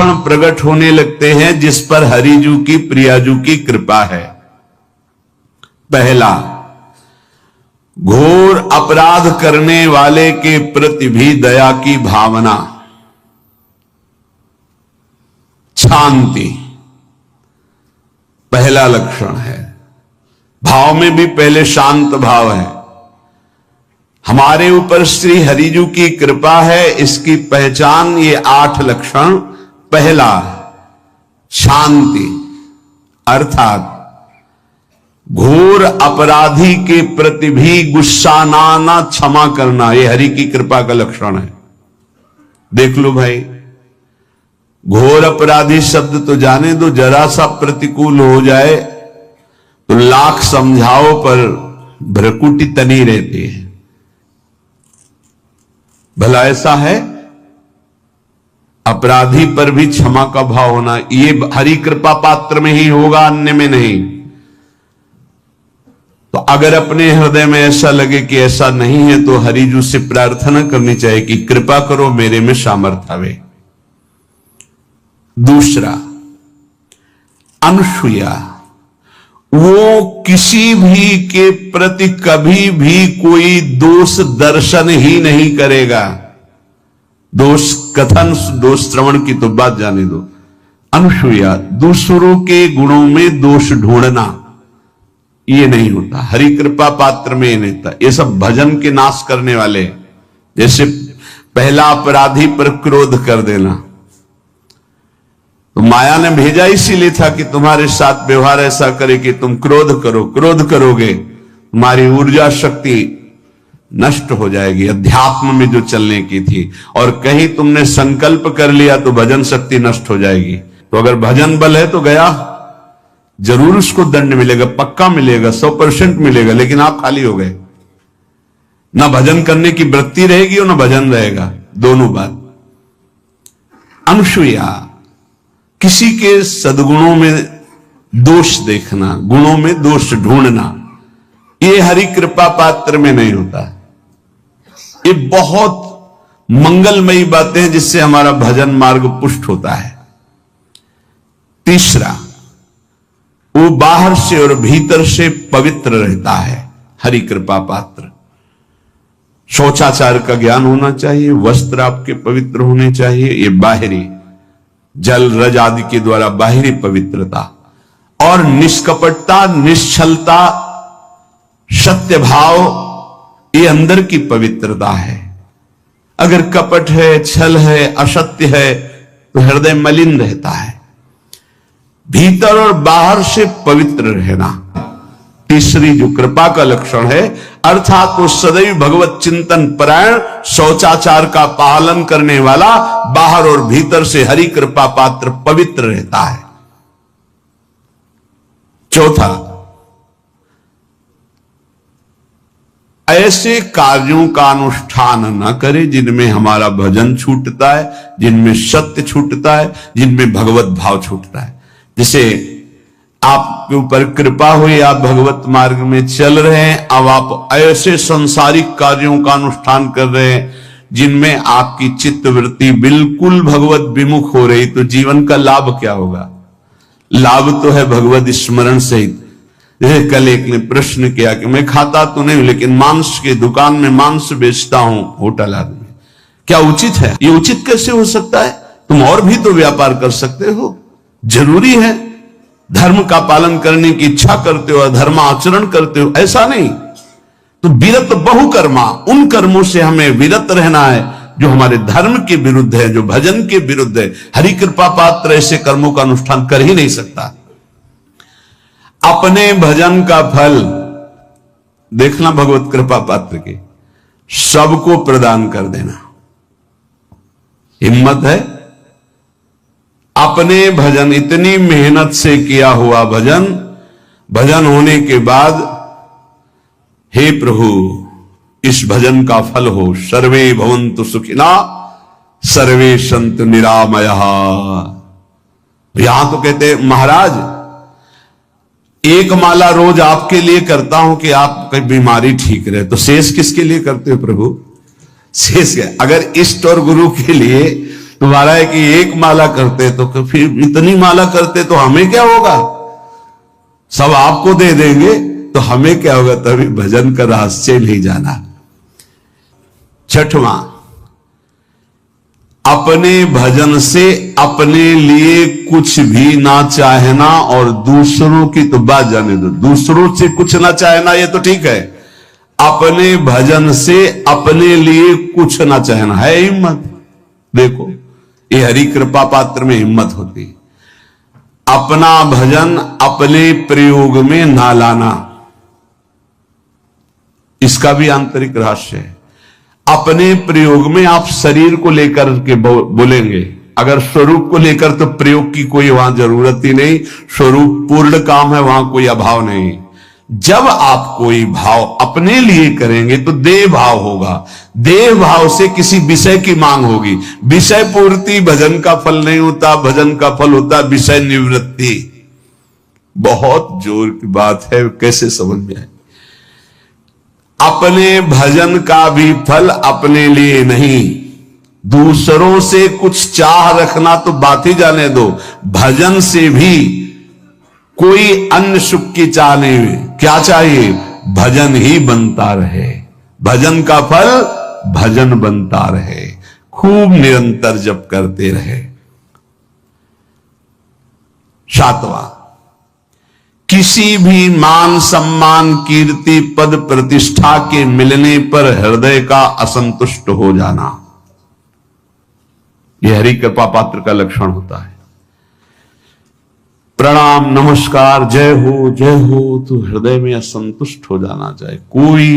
लक्षण प्रकट होने लगते हैं जिस पर हरिजू की प्रियाजू की कृपा है। पहला, घोर अपराध करने वाले के प्रति भी दया की भावना, शांति पहला लक्षण है। भाव में भी पहले शांत भाव है। हमारे ऊपर श्री हरिजू की कृपा है, इसकी पहचान ये 8 लक्षण। पहला, शांति, अर्थात घोर अपराधी के प्रति भी गुस्सा ना आना, क्षमा करना, ये हरि की कृपा का लक्षण है। देख लो भाई, घोर अपराधी शब्द तो जाने दो, जरा सा प्रतिकूल हो जाए तो लाख समझाओ पर भ्रकुटी तनी रहती है। भला ऐसा है? अपराधी पर भी क्षमा का भाव होना, ये हरि कृपा पात्र में ही होगा, अन्य में नहीं। तो अगर अपने हृदय में ऐसा लगे कि ऐसा नहीं है तो हरिजू से प्रार्थना करनी चाहिए कि कृपा करो, मेरे में सामर्थ्य आवे। दूसरा, अनुसूया, वो किसी भी के प्रति कभी भी कोई दोष दर्शन ही नहीं करेगा। दोष कथन, दोष श्रवण की तो बात जाने दो। अनुसूया, दूसरों के गुणों में दोष ढूंढना, ये नहीं होता। हरि कृपा पात्र में ये नहीं था। ये सब भजन के नाश करने वाले, जैसे पहला अपराधी पर क्रोध कर देना, तो माया ने भेजा इसीलिए था कि तुम्हारे साथ व्यवहार ऐसा करे कि तुम क्रोध करो। क्रोध करोगे तुम्हारी ऊर्जा शक्ति नष्ट हो जाएगी, अध्यात्म में जो चलने की थी। और कहीं तुमने संकल्प कर लिया तो भजन शक्ति नष्ट हो जाएगी। तो अगर भजन बल है तो गया, जरूर उसको दंड मिलेगा, पक्का मिलेगा, 100% मिलेगा, लेकिन आप खाली हो गए। ना भजन करने की वृत्ति रहेगी और ना भजन रहेगा, दोनों बात। अनुसूया, किसी के सद्गुणों में दोष देखना, गुणों में दोष ढूंढना, ये हरि कृपा पात्र में नहीं होता। ये बहुत मंगलमयी बातें हैं जिससे हमारा भजन मार्ग पुष्ट होता है। तीसरा, वो बाहर से और भीतर से पवित्र रहता है, हरि कृपा पात्र। शौचाचार का ज्ञान होना चाहिए, वस्त्र आपके पवित्र होने चाहिए, ये बाहरी जल रज आदि के द्वारा बाहरी पवित्रता। और निष्कपटता, निश्चलता, सत्य भाव, ये अंदर की पवित्रता है। अगर कपट है, छल है, असत्य है तो हृदय मलिन रहता है। भीतर और बाहर से पवित्र रहना तीसरी जो कृपा का लक्षण है, अर्थात वो सदैव भगवत चिंतन परायण, शौचाचार का पालन करने वाला, बाहर और भीतर से हरि कृपा पात्र पवित्र रहता है। चौथा, ऐसे कार्यों का अनुष्ठान न करे जिनमें हमारा भजन छूटता है, जिनमें सत्य छूटता है, जिनमें भगवत भाव छूटता है। जैसे आपके ऊपर कृपा हुई, आप भगवत मार्ग में चल रहे हैं, अब आप ऐसे संसारिक कार्यों का अनुष्ठान कर रहे हैं जिनमें आपकी चित्तवृत्ति बिल्कुल भगवत विमुख हो रही, तो जीवन का लाभ क्या होगा? लाभ तो है भगवत स्मरण सहित। जैसे कल एक ने प्रश्न किया कि मैं खाता तो नहीं लेकिन मांस की दुकान में मांस बेचता हूं, होटल आदमी, क्या उचित है? ये उचित कैसे हो सकता है? तुम और भी तो व्यापार कर सकते हो। जरूरी है धर्म का पालन करने की इच्छा करते हो, धर्म आचरण करते हो, ऐसा नहीं। तो विरत बहुकर्मा, उन कर्मों से हमें विरत रहना है जो हमारे धर्म के विरुद्ध है, जो भजन के विरुद्ध है। हरि कृपा पात्र ऐसे कर्मों का अनुष्ठान कर ही नहीं सकता। अपने भजन का फल देखना भगवत कृपा पात्र के, सबको प्रदान कर देना। हिम्मत है? अपने भजन, इतनी मेहनत से किया हुआ भजन, भजन होने के बाद, हे प्रभु इस भजन का फल हो, सर्वे भवन्तु सुखिना सर्वे सन्तु निरामयः। यहां तो कहते महाराज एक माला रोज आपके लिए करता हूं कि आपकी बीमारी ठीक रहे, तो शेष किसके लिए करते हो प्रभु? शेष है अगर इष्ट और गुरु के लिए, तुम्हारा है कि एक माला करते तो फिर इतनी माला करते तो हमें क्या होगा, सब आपको दे देंगे तो हमें क्या होगा। तभी भजन का रहस्य नहीं जाना। छठवां, अपने भजन से अपने लिए कुछ भी ना चाहना और दूसरों की तो बात जाने दो, दूसरों से कुछ ना चाहना ये तो ठीक है, अपने भजन से अपने लिए कुछ ना चाहना है हिम्मत। देखो ये हरि कृपा पात्र में हिम्मत होती है। अपना भजन अपने प्रयोग में ना लाना, इसका भी आंतरिक रहस्य है। अपने प्रयोग में आप शरीर को लेकर के बोलेंगे, अगर स्वरूप को लेकर तो प्रयोग की कोई वहां जरूरत ही नहीं, स्वरूप पूर्ण काम है, वहां कोई अभाव नहीं। जब आप कोई भाव अपने लिए करेंगे तो देह भाव होगा, देह भाव से किसी विषय की मांग होगी। विषय पूर्ति भजन का फल नहीं होता, भजन का फल होता विषय निवृत्ति। बहुत जोर की बात है, कैसे समझ में आए। अपने भजन का भी फल अपने लिए नहीं, दूसरों से कुछ चाह रखना तो बात ही जाने दो, भजन से भी कोई अन्य सुख की चाह नहीं। क्या चाहिए, भजन ही बनता रहे, भजन का फल भजन बनता रहे, खूब निरंतर जप करते रहे। सातवां, किसी भी मान सम्मान कीर्ति पद प्रतिष्ठा के मिलने पर हृदय का असंतुष्ट हो जाना, यह हरि कृपा पात्र का लक्षण होता है। प्रणाम नमस्कार जय हो तो हृदय में असंतुष्ट हो जाना चाहिए। कोई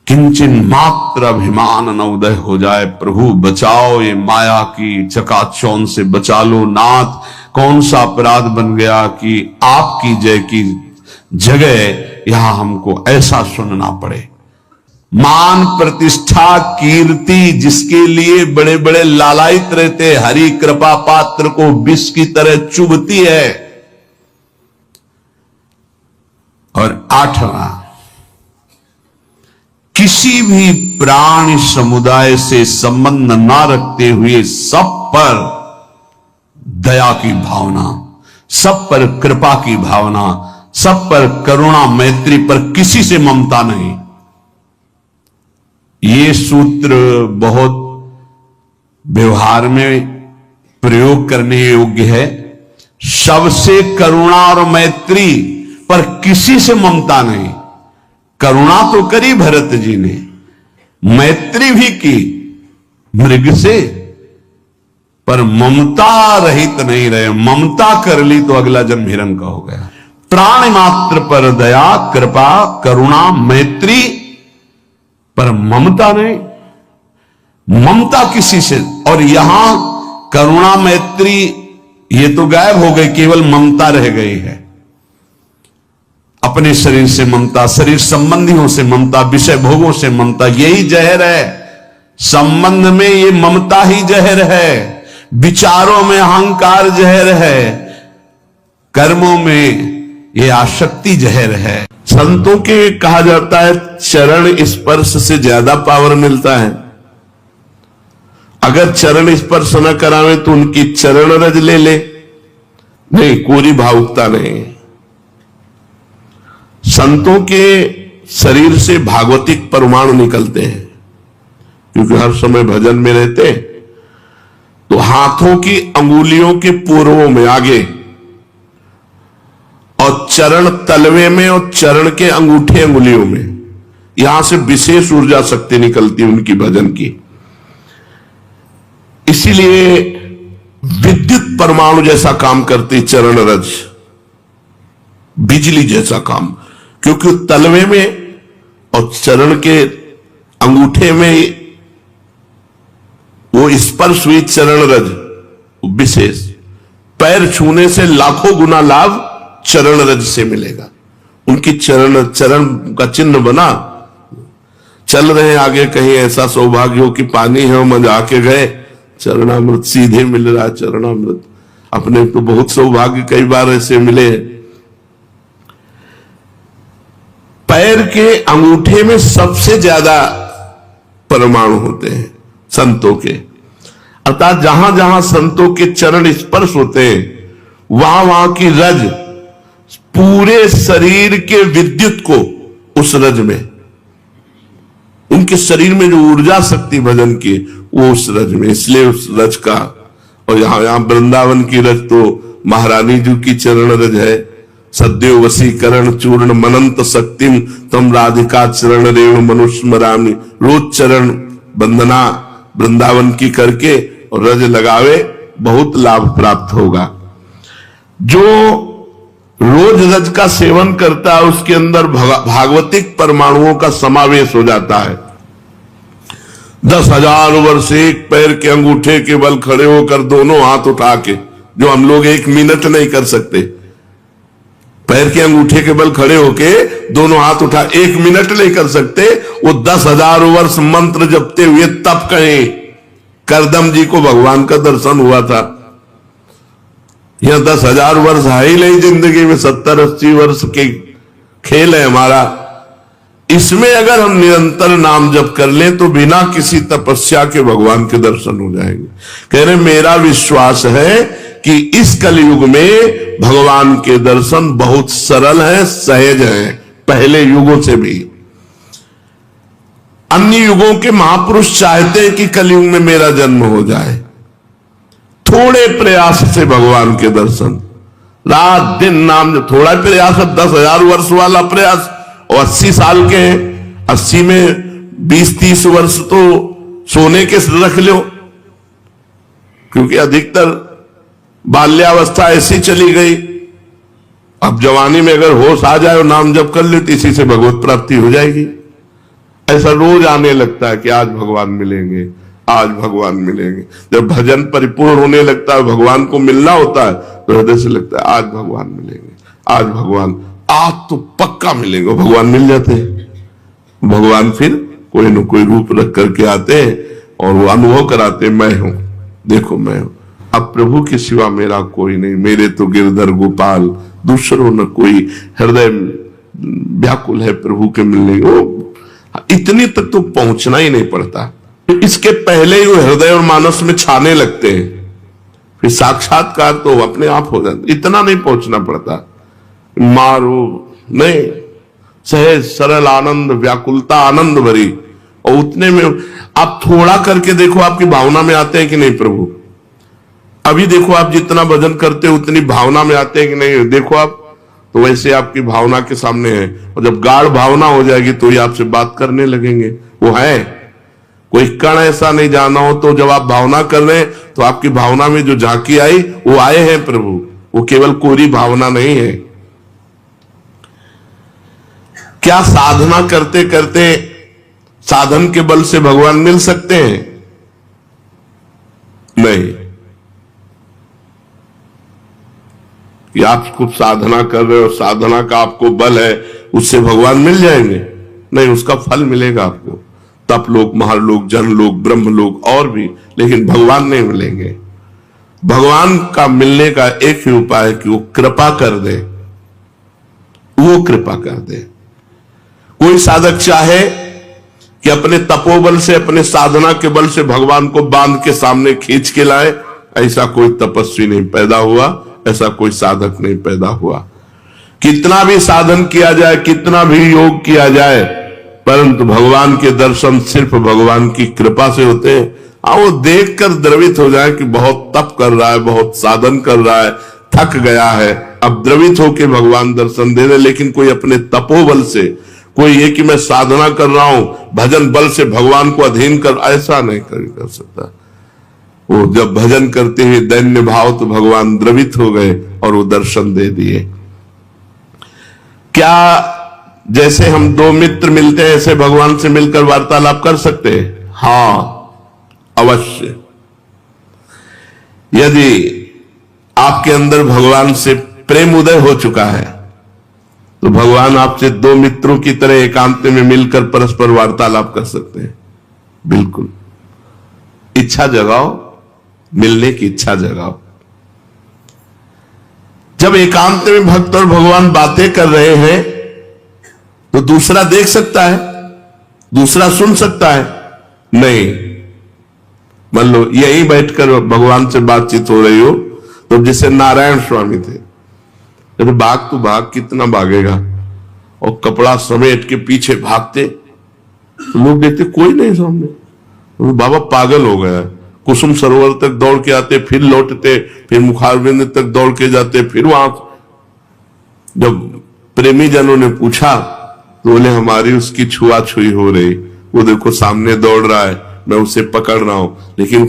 किंचन मात्र अभिमान न उदय हो जाए। प्रभु बचाओ, ये माया की चकाचौंध से बचा लो नाथ। कौन सा अपराध बन गया कि आपकी जय की जगह यहां हमको ऐसा सुनना पड़े। मान प्रतिष्ठा कीर्ति जिसके लिए बड़े बड़े लालायित रहते, हरि कृपा पात्र को विष की तरह चुभती है। और आठवां, किसी भी प्राणी समुदाय से संबंध ना रखते हुए सब पर दया की भावना, सब पर कृपा की भावना, सब पर करुणा मैत्री पर किसी से ममता नहीं। ये सूत्र बहुत व्यवहार में प्रयोग करने योग्य है। सबसे करुणा और मैत्री पर किसी से ममता नहीं। करुणा तो करी भरत जी ने, मैत्री भी की मृग से, पर ममता रहित नहीं रहे। ममता कर ली तो अगला जन्म हिरण का हो गया। प्राण मात्र पर दया कृपा करुणा मैत्री पर ममता नहीं, ममता किसी से। और यहां करुणा मैत्री ये तो गायब हो गई, केवल ममता रह गई है। अपने शरीर से ममता, शरीर संबंधियों से ममता, विषय भोगों से ममता, यही जहर है। संबंध में ये ममता ही जहर है, विचारों में अहंकार जहर है, कर्मों में ये आसक्ति जहर है। संतों के कहा जाता है चरण स्पर्श से ज्यादा पावर मिलता है। अगर चरण स्पर्श न करावे तो उनकी चरण रज ले ले, नहीं कोई भावुकता नहीं। संतों के शरीर से भागवतिक परमाणु निकलते हैं, क्योंकि हर समय भजन में रहते। तो हाथों की अंगुलियों के पूर्वों में आगे, और चरण तलवे में, और चरण के अंगूठे अंगुलियों में, यहां से विशेष ऊर्जा शक्ति निकलती है उनकी भजन की। इसीलिए विद्युत परमाणु जैसा काम करती चरण रज, बिजली जैसा काम, क्योंकि तलवे में और चरण के अंगूठे में वो स्पर्श हुई चरण रज विशेष। पैर छूने से लाखों गुना लाभ चरण रज से मिलेगा। उनकी चरण का चिन्ह बना, चल रहे आगे, कहीं ऐसा सौभाग्य हो कि पानी है मंझा आके गए, चरणामृत सीधे मिल रहा है। चरणामृत अपने तो बहुत सौभाग्य कई बार ऐसे मिले। पैर के अंगूठे में सबसे ज्यादा परमाणु होते हैं संतों के। अर्थात जहां जहां संतों के चरण स्पर्श होते हैं वहां वहां की रज पूरे शरीर के विद्युत को उस रज में, उनके शरीर में जो ऊर्जा शक्ति भजन की वो उस रज में, इसलिए उस रज का। और यहां वृंदावन की रज तो महारानी जी की चरण रज है। सद्यो वशीकरण चूर्ण मनंत शक्तिम तम राधिका चरण रेणु मनुस्मरामी। रोज चरण वंदना वृंदावन की करके और रज लगावे, बहुत लाभ प्राप्त होगा। जो रोज रज का सेवन करता है उसके अंदर भागवतिक परमाणुओं का समावेश हो जाता है। 10,000 वर्ष एक पैर के अंगूठे के बल खड़े होकर दोनों हाथ उठा के, जो हम लोग 1 मिनट नहीं कर सकते, पैर के अंगूठे के बल खड़े होके दोनों हाथ उठा 1 मिनट नहीं कर सकते, वो 10,000 वर्ष मंत्र जपते हुए तब कहें करदम जी को भगवान का दर्शन हुआ था। यह 10,000 वर्ष है ही नहीं जिंदगी में, 70-80 वर्ष के खेल है हमारा। इसमें अगर हम निरंतर नाम जप कर लें तो बिना किसी तपस्या के भगवान के दर्शन हो जाएंगे। कह रहे मेरा विश्वास है कि इस कलयुग में भगवान के दर्शन बहुत सरल है, सहज है, पहले युगों से भी। अन्य युगों के महापुरुष चाहते हैं कि कलयुग में मेरा जन्म हो जाए, थोड़े प्रयास से भगवान के दर्शन, रात दिन नाम, थोड़ा प्रयास, 10,000 वर्ष वाला प्रयास, और 80 साल के हैं, 80 में 20-30 वर्ष तो सोने के रख लो, क्योंकि अधिकतर बाल्यावस्था ऐसी चली गई। अब जवानी में अगर होश आ जाए और नाम जप कर ले तो इसी से भगवत प्राप्ति हो जाएगी। ऐसा रोज आने लगता है कि आज भगवान मिलेंगे, आज भगवान मिलेंगे। जब भजन परिपूर्ण होने लगता है, भगवान को मिलना होता है, तो हृदय से लगता है आज भगवान मिलेंगे, आज भगवान, आज तो पक्का मिलेंगे। भगवान मिल जाते हैं। भगवान फिर कोई न कोई रूप रख करके आते हैं और वो अनुभव कराते हैं, मैं हूं, देखो मैं हूं। अब प्रभु के सिवा मेरा कोई नहीं, मेरे तो गिरधर गोपाल, दूसरों न कोई। हृदय व्याकुल है प्रभु के मिलने को, इतनी तक तो पहुंचना ही नहीं पड़ता। इसके पहले ही वो हृदय और मानस में छाने लगते हैं, फिर साक्षात्कार तो अपने आप हो जाता, इतना नहीं पहुंचना पड़ता। मारो नहीं, सहज सरल आनंद, व्याकुलता आनंद भरी, और उतने में आप थोड़ा करके देखो आपकी भावना में आते हैं कि नहीं प्रभु। अभी देखो आप जितना भजन करते हो उतनी भावना में आते हैं कि नहीं, देखो आप तो वैसे आपकी भावना के सामने है। और जब गाढ़ भावना हो जाएगी तो ये आपसे बात करने लगेंगे। वो है, कोई कण ऐसा नहीं जाना हो तो जब आप भावना कर रहे हैं तो आपकी भावना में जो झांकी आई वो आए हैं प्रभु, वो केवल कोरी भावना नहीं है। क्या साधना करते करते साधन के बल से भगवान मिल सकते हैं? नहीं। कि आप खूब साधना कर रहे हो, साधना का आपको बल है, उससे भगवान मिल जाएंगे? नहीं, उसका फल मिलेगा आपको, तप लोक, महालोक, जनलोक, ब्रह्मलोक और भी, लेकिन भगवान नहीं मिलेंगे। भगवान का मिलने का एक ही उपाय है कि वो कृपा कर दे, वो कृपा कर दे। कोई साधक चाहे कि अपने तपोबल से, अपने साधना के बल से भगवान को बांध के सामने खींच के लाए, ऐसा कोई तपस्वी नहीं पैदा हुआ, ऐसा कोई साधक नहीं पैदा हुआ। कितना भी साधन किया जाए, कितना भी योग किया जाए, परंतु भगवान के दर्शन सिर्फ भगवान की कृपा से होते हैं। वो देखकर द्रवित हो जाए कि बहुत तप कर रहा है, बहुत साधन कर रहा है, थक गया है, अब द्रवित होकर भगवान दर्शन दे रहे। लेकिन कोई अपने तपोबल से, कोई ये कि मैं साधना कर रहा हूं, भजन बल से भगवान को अधीन कर, ऐसा नहीं कर सकता। वो जब भजन करते हुए दैन्य भाव तो भगवान द्रवित हो गए और वो दर्शन दे दिए। क्या जैसे हम दो मित्र मिलते हैं ऐसे भगवान से मिलकर वार्तालाप कर सकते हैं? हाँ, अवश्य। यदि आपके अंदर भगवान से प्रेम उदय हो चुका है तो भगवान आपसे दो मित्रों की तरह एकांत में मिलकर परस्पर वार्तालाप कर सकते हैं। बिल्कुल, इच्छा जगाओ, मिलने की इच्छा जगाओ। जब एकांत में भक्त और भगवान बातें कर रहे हैं तो दूसरा देख सकता है, दूसरा सुन सकता है? नहीं। मान लो यहीं बैठकर भगवान से बातचीत हो रही हो, तो जैसे नारायण स्वामी थे, तो भाग तू भाग, कितना भागेगा, और कपड़ा समेट के पीछे भागते, तो लोग देखते कोई नहीं सामने, तो बाबा पागल हो गया। कुसुम सरोवर तक दौड़ के आते, फिर लौटते, फिर मुखारबिंद तक दौड़ के जाते, फिर वहां। जब प्रेमी जनों ने पूछा तो बोले हमारी उसकी छुआछुई हो रही, वो देखो सामने दौड़ रहा है, मैं उसे पकड़ रहा हूं, लेकिन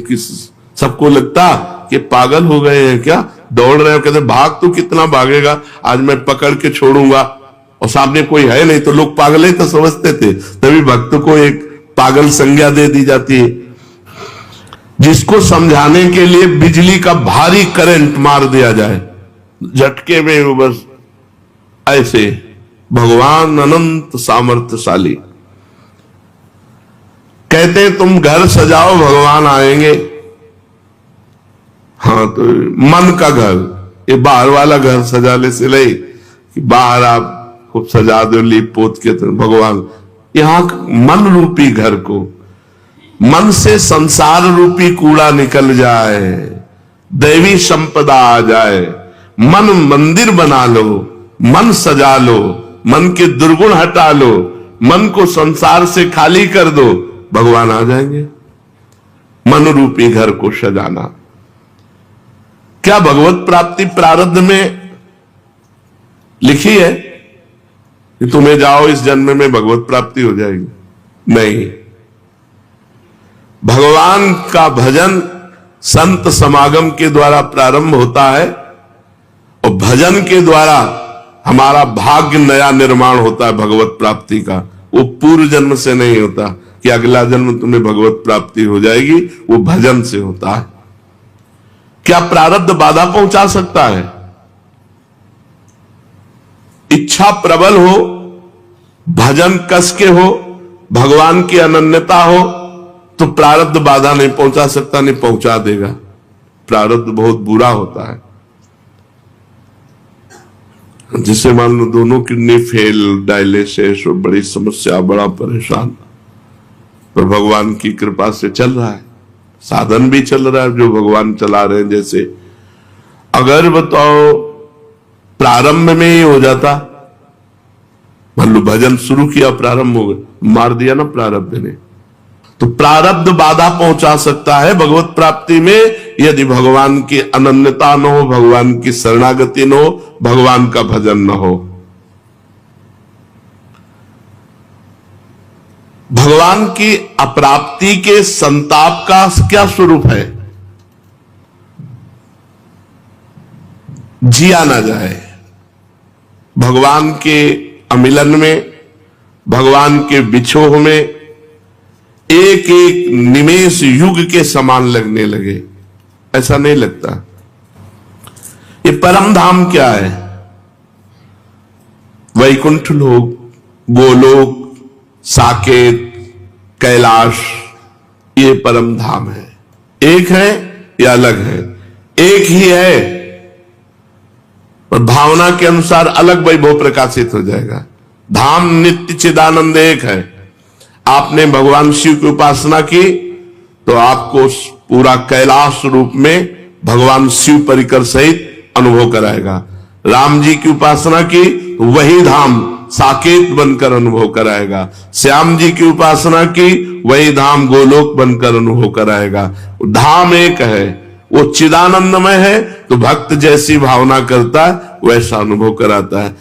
सबको लगता कि पागल हो गए हैं क्या, दौड़ रहे हो, कहते भाग तू कितना भागेगा, आज मैं पकड़ के छोड़ूंगा, और सामने कोई है नहीं, तो लोग पागल ही तो समझते थे। तभी भक्त को एक पागल संज्ञा दे दी जाती है। जिसको समझाने के लिए बिजली का भारी करंट मार दिया जाए, झटके में वो बस ऐसे, भगवान अनंत सामर्थ्यशाली। कहते हैं तुम घर सजाओ भगवान आएंगे। हाँ, तो मन का घर, ये बाहर वाला घर सजाने से नहीं कि बाहर आप खूब सजा दो लीप पोत के, तो भगवान, यहां मन रूपी घर को, मन से संसार रूपी कूड़ा निकल जाए, दैवी संपदा आ जाए, मन मंदिर बना लो, मन सजा लो, मन के दुर्गुण हटा लो, मन को संसार से खाली कर दो, भगवान आ जाएंगे। मन रूपी घर को सजाना। क्या भगवत प्राप्ति प्रारब्ध में लिखी है कि तुम्हें जाओ इस जन्म में भगवत प्राप्ति हो जाएगी? नहीं। भगवान का भजन संत समागम के द्वारा प्रारंभ होता है, और भजन के द्वारा हमारा भाग्य नया निर्माण होता है भगवत प्राप्ति का। वो पूर्व जन्म से नहीं होता कि अगला जन्म तुम्हें भगवत प्राप्ति हो जाएगी, वो भजन से होता है। क्या प्रारब्ध बाधा पहुंचा सकता है? इच्छा प्रबल हो, भजन कस के हो, भगवान की अनन्यता हो, तो प्रारब्ध बाधा नहीं पहुंचा सकता, नहीं पहुंचा देगा। प्रारब्ध बहुत बुरा होता है। जिसे मान लो दोनों किडनी फेल, डायलिसिस, बड़ी समस्या, बड़ा परेशान, पर भगवान की कृपा से चल रहा है, साधन भी चल रहा है जो भगवान चला रहे हैं। जैसे अगर बताओ प्रारंभ में ही हो जाता, मान लो भजन शुरू किया, प्रारंभ हो गया, मार दिया ना प्रारब्ध ने, तो प्रारब्ध बाधा पहुंचा सकता है भगवत प्राप्ति में, यदि भगवान की अनन्यता न हो, भगवान की शरणागति न हो, भगवान का भजन न हो। भगवान की अप्राप्ति के संताप का क्या स्वरूप है? जिया ना जाए। भगवान के अमिलन में, भगवान के बिछोह में एक एक निमेष युग के समान लगने लगे, ऐसा नहीं लगता। ये परम धाम क्या है? वैकुंठ लोक, गोलोक, साकेत, कैलाश, ये परम धाम है। एक है या अलग है? एक ही है, पर भावना के अनुसार अलग वैभव प्रकाशित हो जाएगा। धाम नित्य चिदानंद एक है। आपने भगवान शिव की उपासना की तो आपको पूरा कैलाश रूप में भगवान शिव परिकर सहित अनुभव कराएगा। राम जी की उपासना की तो वही धाम साकेत बनकर अनुभव कराएगा। श्याम जी की उपासना की वही धाम गोलोक बनकर अनुभव कराएगा। धाम एक है, वो चिदानंदमय है, तो भक्त जैसी भावना करता है वैसा अनुभव कराता है।